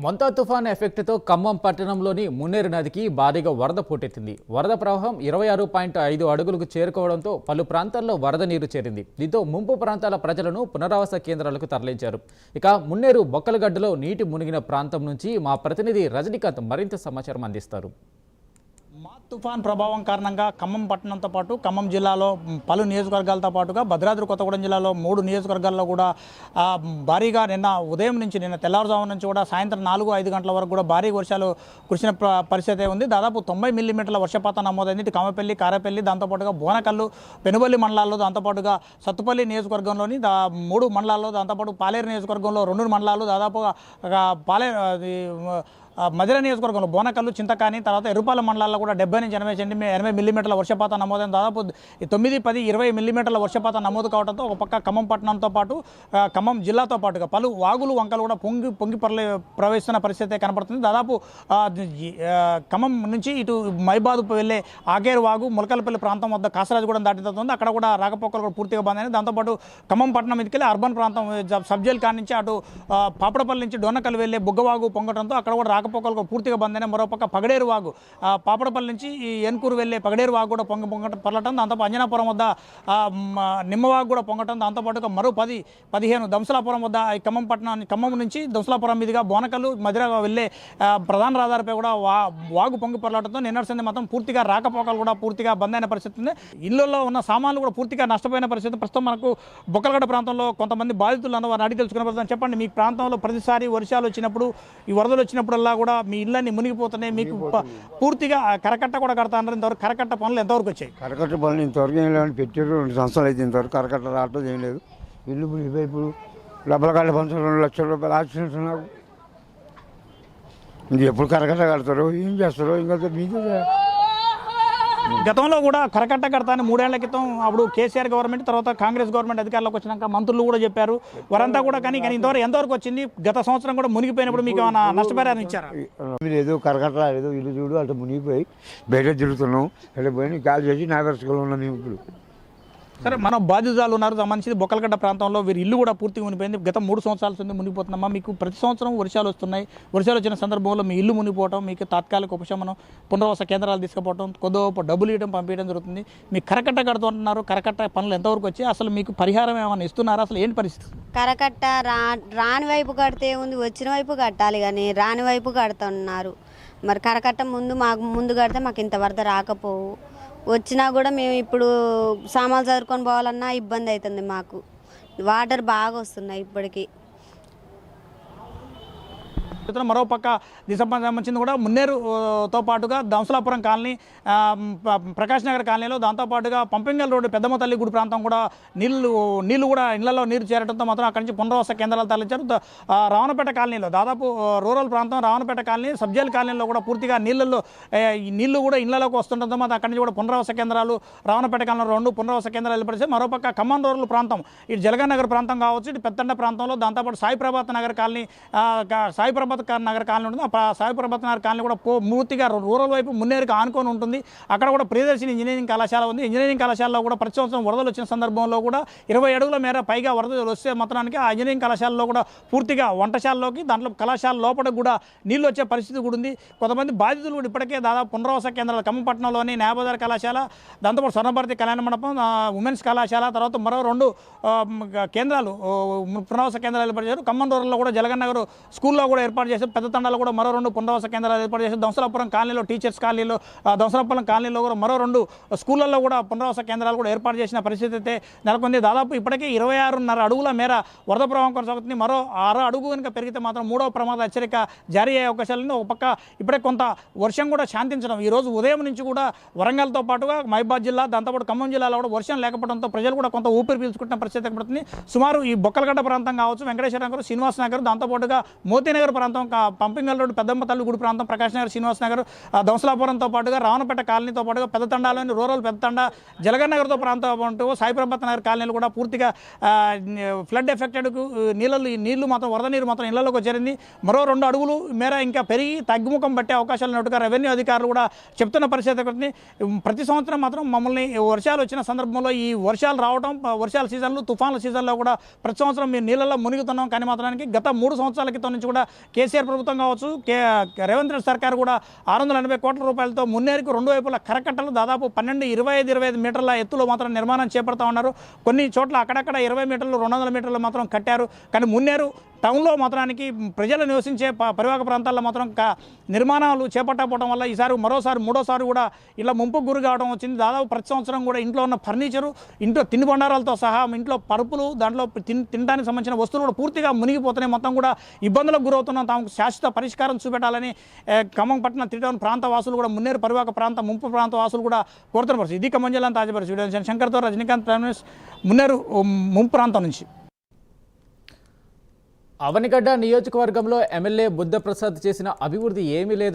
మొంతా తుఫాన్ ఎఫెక్ట్తో ఖమ్మం పట్టణంలోని మున్నేరు నదికి భారీగా వరద పోటెత్తింది. వరద ప్రవాహం 26.5 అడుగులకు చేరుకోవడంతో పలు ప్రాంతాల్లో వరద నీరు చేరింది. దీంతో ముంపు ప్రాంతాల ప్రజలను పునరావాస కేంద్రాలకు తరలించారు. ఇక మున్నేరు బొక్కలగడ్డలో నీటి మునిగిన ప్రాంతం నుంచి మా ప్రతినిధి రజనీకాంత్ మరింత సమాచారం అందిస్తారు. మా తుఫాన్ ప్రభావం కారణంగా ఖమ్మం పట్టణంతో పాటు ఖమ్మం జిల్లాలో పలు నియోజకవర్గాలతో పాటుగా భద్రాద్రి కొత్తగూడెం జిల్లాలో 3 నియోజకవర్గాల్లో కూడా భారీగా నిన్న తెల్లవారుజాము నుంచి కూడా సాయంత్రం 4-5 గంటల వరకు కూడా భారీ వర్షాలు కురిసిన పరిస్థితి ఉంది. దాదాపు 90 మిల్లీమీటర్ల వర్షపాతం నమోదైంది. ఇటు కమ్మపల్లి, కారేపల్లి, దాంతోపాటుగా బోనకల్లు, పెనుబల్లి మండలాల్లో, దాంతోపాటుగా సత్తుపల్లి నియోజకవర్గంలోని 3 మండలాల్లో, దాంతోపాటు పాలేరు నియోజకవర్గంలో 2 మండలాలు, దాదాపుగా మధిర నియోజకవర్గంలో బోనకల్లు, చింతకాని, తర్వాత ఎరుపాల మండలాల్లో కూడా 70 నుంచి 80 మిల్లీమీటర్ల వర్షపాతం నమోదైన దాదాపు 9, 10, 20 మిల్లీమీటర్ల వర్షపాతం నమోదు కావడంతో ఒక పక్క ఖమ్మం పట్టణంతో పాటు ఖమ్మం జిల్లాతో పాటుగా పలు వాగులు వంకలు కూడా పొంగి ప్రవేశిస్తున్న పరిస్థితి కనపడుతుంది. దాదాపు ఖమ్మం నుంచి ఇటు మైబాదు వెళ్ళే ఆకేరు వాగు ములకలపల్లి ప్రాంతం వద్ద కాసరాజగూడెం దాటితుంది. అక్కడ కూడా రాకపోకలు కూడా పూర్తిగా బంద్ అయినాయి. దాంతోపాటు ఖమ్మం పట్టణం మీదకి అర్బన్ ప్రాంతం సబ్ జైల్ కాడ నుంచి అటు పాపడపల్లి నుంచి డొన్నకల్లు వెళ్ళే బుగ్గవాగు పొంగడంతో అక్కడ కూడా రాకపోకలు పూర్తిగా బంద్ అయినా. మరోపక్క పగడేరు వాగు పాపడపల్లి నుంచి ఈ ఎన్కూరు వెళ్ళే పగడేరు వాగు కూడా పొరలటం, దాంతోపాటు అంజనాపురం వద్ద నిమ్మవాగు కూడా పొంగటం, దాంతోపాటుగా మరో 10-15 దంసలాపురం వద్ద ఖమ్మం నుంచి దంసలాపురం మీదుగా బోనకల్లు మధిర వెళ్ళే ప్రధాన రహదారిపై కూడా వాగు పొంగి పొరలటంతో నిన్నటి మాత్రం పూర్తిగా రాకపోకలు కూడా పూర్తిగా బంద్ అయిన పరిస్థితి ఉంది. ఇళ్లలో ఉన్న సామాన్లు కూడా పూర్తిగా నష్టపోయిన పరిస్థితి. ప్రస్తుతం మనకు బొక్కలగడ్డ ప్రాంతంలో కొంతమంది బాధితులు అన్న వారిని అడిగి తెలుసుకునే ప్రయత్నం. చెప్పండి, మీ ప్రాంతంలో ప్రతిసారి వర్షాలు వచ్చినప్పుడు, ఈ వరదలు వచ్చినప్పుడల్లా కూడా మీ ఇళ్ళని మునిగిపోతున్నాయి, మీకు పూర్తిగా కరకట్ట కూడా కడతా అన్నారు. ఇంతవరకు కరకట్ట పనులు ఎంతవరకు వచ్చాయి? కరకట్ట పనులు ఇంతవరకు ఏం లేదని పెట్టారు. 2 సంవత్సరాలు అయితే ఇంతవరకు కరకట్ట రావట్లేదు, ఏం లేదు. ఇల్లు ఇప్పుడు డబ్బలకాళ్ళ పంచారు 2 లక్షల రూపాయలు యాక్సిడెంట్స్ నాకు. ఇంక ఎప్పుడు కరకట్ట కడతారో ఏం చేస్తారో ఇంకా మీదే. గతంలో కూడా కరకట్ట కడతాను 3 ఏళ్ల క్రితం అప్పుడు కేసీఆర్ గవర్నమెంట్, తర్వాత కాంగ్రెస్ గవర్నమెంట్ అధికారంలోకి వచ్చినాక మంత్రులు కూడా చెప్పారు వారంతా కూడా. కానీ ఇంతవరకు ఎంతవరకు వచ్చింది? గత సంవత్సరం కూడా మునిగిపోయినప్పుడు మీకు ఏమైనా నష్టపరిహారం ఇచ్చారా? ఏదో కరకట్ట ఏదో ఇల్లు చూడు అటు మునిగిపోయి బయట తిరుగుతున్నాం. అక్కడ పోయి కాల్ చేసి నాగర్స్కులు ఉన్నాం మేము ఇప్పుడు. సరే, మన బాధితులు ఉన్నారు సంబంధించి బొక్కలగడ్డ ప్రాంతంలో వీరి ఇల్లు కూడా పూర్తిగా మునిగిపోయింది. గత 3 సంవత్సరాల నుంచి మునిగిపోతున్నామా? మీకు ప్రతి సంవత్సరం వర్షాలు వస్తున్నాయి. వర్షాలు వచ్చిన సందర్భంలో మీ ఇల్లు మునిగిపోవడం, మీకు తాత్కాలిక ఉపశమనం, పునరావాస కేంద్రాలు తీసుకుపోవడం, కొద్దిగా డబ్బులు ఇవ్వడం, పంపించడం జరుగుతుంది. మీకు కరకట్ట కడుతుంటున్నారు. కరకట్ట పనులు ఎంతవరకు వచ్చి అసలు మీకు పరిహారం ఏమైనా ఇస్తున్నారా? అసలు ఏంటి పరిస్థితి? కరకట్ట రాని వైపు కడితే ఉంది, వచ్చిన వైపు కట్టాలి, కానీ రాని వైపు కడుతున్నారు. మరి కరకట్ట మాకు ముందు కడితే మాకు ఇంత వరద రాకపోవు. వచ్చినా కూడా మేము ఇప్పుడు సామాన్లు చదువుకొని పోవాలన్నా ఇబ్బంది అవుతుంది. మాకు వాటర్ బాగా వస్తున్నాయి ఇప్పటికీ. మరోపక్క సంబంధించింది కూడా మున్నేరుతో పాటుగా దంసలాపురం కాలనీ, ప్రకాష్ నగర్ కాలనీలో, దాంతోపాటుగా పంపింగల్ రోడ్డు పెద్దమ్మ తల్లి గుడి ప్రాంతం కూడా నీళ్లు కూడా ఇళ్లలో నీరు చేరడంతో మాత్రం అక్కడి నుంచి పునరావాస కేంద్రాలు తరలించారు. రావణపేట కాలనీలో దాదాపు రూరల్ ప్రాంతం రావణపేట కాలనీ, సబ్జైల్ కాలనీలో కూడా పూర్తిగా నీళ్లు కూడా ఇళ్లలోకి వస్తుండటంతో మాత్రం అక్కడి నుంచి కూడా పునరావాస కేంద్రాలు రావణపేట కాలనీలో 2 పునరావాస కేంద్రాలు ఏర్పరిచారు. మరోపక్క ఖమ్మం రూరల్ ప్రాంతం, ఇటు జలగన్ నగర్ ప్రాంతం కావచ్చు, ఇటు పెత్తండ ప్రాంతంలో, దాంతోపాటు సాయిప్రభాత్ నగర్ కాలనీ, సాయిప్రభాత్ నగర్ కాలనీ ఉంటుంది. సాయిప్రభాత్ నగర్ కాలనీ కూడా పూర్తిగా రూరల్ వైపు మున్నేరుకి ఆనుకొని ఉంటుంది. అక్కడ కూడా ప్రియదర్శిని ఇంజనీరింగ్ కళాశాల ఉంది. ఇంజనీరింగ్ కళాశాలలో కూడా ప్రతి సంవత్సరం వరదలు వచ్చిన సందర్భంలో కూడా 20 అడుగుల మేర పైగా వరదలు వస్తే మాత్రానికి ఆ ఇంజనీరింగ్ కళాశాలలో కూడా పూర్తిగా వంటశాలలోకి, దాంట్లో కళాశాల లోపల కూడా నీళ్ళు వచ్చే పరిస్థితి కూడా ఉంది. కొంతమంది బాధితులు కూడా ఇప్పటికే దాదాపు పునరావాస కేంద్రాలు ఖమ్మంపట్నంలోని న్యాయబజార్ కళాశాల, దాంతోపాటు స్వర్ణభారతి కళ్యాణ మండపం, ఉమెన్స్ కళాశాల, తర్వాత మరో 2 కేంద్రాలు పునరావాస కేంద్రాలు ఏర్పాటు చేశారు. ఖమ్మం రూరల్లో కూడా జలగన్ నగర్ స్కూల్లో కూడా ఏర్పాటు చేశారు. పెద్ద తండాలో కూడా మరో 2 పునరావాస కేంద్రాలు ఏర్పాటు చేశారు. దంసలాపురం కాలనీలో, టీచర్స్ కాలనీలో, దంసలాపురం కాలనీలో కూడా మరో 2 స్కూళ్ళల్లో కూడా పునరావాస కేంద్రాలు కూడా ఏర్పాటు చేసిన పరిస్థితి అయితే నెలకొంది. దాదాపు ఇప్పటికే 26.5 అడుగుల మేర వరద ప్రవాహం కొనసాగుతుంది. మరో 6 అడుగు కనుక పెరిగితే మాత్రం 3వ ప్రమాద హెచ్చరిక జారీ అయ్యే అవకాశాలు ఉంది. ఒక పక్క ఇప్పుడే కొంత వర్షం కూడా శాంతించడం, ఈరోజు ఉదయం నుంచి కూడా వరంగల్తో పాటుగా మహబూబాద్ జిల్లా, దాంతోపాటు ఖమ్మం జిల్లాలో కూడా వర్షం లేకపోవడంతో ప్రజలు కూడా కొంత ఊపిరి పీల్చుకుంటున్న పరిస్థితి ఏర్పడుతుంది. సుమారు ఈ బొక్కలగడ్డ ప్రాంతం కావచ్చు, వెంకటేశ్వర నగర్, శ్రీనివాస్ నగర్, దాంతోపాటుగా మోతీనగర్ ప్రాంతం, పంపింగల్ రోడ్డు పెద్దమ్మ తల్లి గుడి ప్రాంతం, ప్రకాష్ నగర్, శ్రీనివాస్ నగర్, దంసలాపురంతో పాటుగా రావణపేట కాలనీతో పాటుగా పెద్ద తండాలోని రూరల్ పెద్ద తండా, జలగన్ నగర్తో ప్రాంతం సాయిప్రభాత్ నగర్ కాలనీలు కూడా పూర్తిగా ఫ్లడ్ ఎఫెక్టెడ్కు నీళ్లు మాత్రం వరద నీరు మాత్రం ఇళ్లలోకి చేరింది. మరో 2 అడుగులు మేర ఇంకా పెరిగి తగ్గుముఖం పట్టే అవకాశాలు ఉన్నట్టుగా రెవెన్యూ అధికారులు కూడా చెప్తున్న పరిస్థితి. ప్రతి సంవత్సరం మాత్రం మమ్మల్ని వర్షాలు వచ్చిన సందర్భంలో ఈ వర్షాలు రావడం, వర్షాల సీజన్లు, తుఫాన్ల సీజన్లో కూడా ప్రతి సంవత్సరం మేము నీళ్ళల్లో మునిగుతున్నాం. కానీ మాత్రానికి గత 3 సంవత్సరాల క్రితం నుంచి కూడా కేసీఆర్ ప్రభుత్వం కావచ్చు, రేవంత్ రెడ్డి సర్కార్ కూడా 680 కోట్ల రూపాయలతో మున్నేరుకు రెండు వైపుల కరకట్టలు దాదాపు 25 మీటర్ల ఎత్తులో మాత్రం నిర్మాణం చేపడతా ఉన్నారు. కొన్ని చోట్ల అక్కడక్కడ 20 మీటర్లు 200 మీటర్లు మాత్రం కట్టారు. కానీ మున్నేరు టౌన్లో మాత్రానికి ప్రజలు నివసించే పరివాహక ప్రాంతాల్లో మాత్రం నిర్మాణాలు చేపట్టకపోవడం వల్ల ఈసారి మూడోసారి కూడా ఇలా ముంపుకు గురి కావడం వచ్చింది. దాదాపు ప్రతి సంవత్సరం కూడా ఇంట్లో ఉన్న ఫర్నిచరు, ఇంట్లో తిండి బండారాలతో సహా ఇంట్లో పరుపులు, దాంట్లో తినడానికి సంబంధించిన వస్తువులు కూడా పూర్తిగా మునిగిపోతున్నాయి. మొత్తం కూడా ఇబ్బందులకు గురవుతున్నాం. తాము శాశ్వత పరిష్కారం చూపెట్టాలని ఖమ్మం పట్టణ త్రిటౌన్ ప్రాంత వాసులు కూడా, మున్నేరు పరివాహక ప్రాంత ముంపు ప్రాంత వాసులు కూడా కోరుతున్న పరిస్థితి. ఇది ఖమ్మం జిల్లా తాజా పరిస్థితి. శంకర్తో రజనీకాంత్, మున్నేరు ముంపు ప్రాంతం నుంచి. అవనిగడ్డ నియోజకవర్గంలో ఎమ్మెల్యే బుద్ధప్రసాద్ చేసిన అభివృద్ధి ఏమీ లేదు.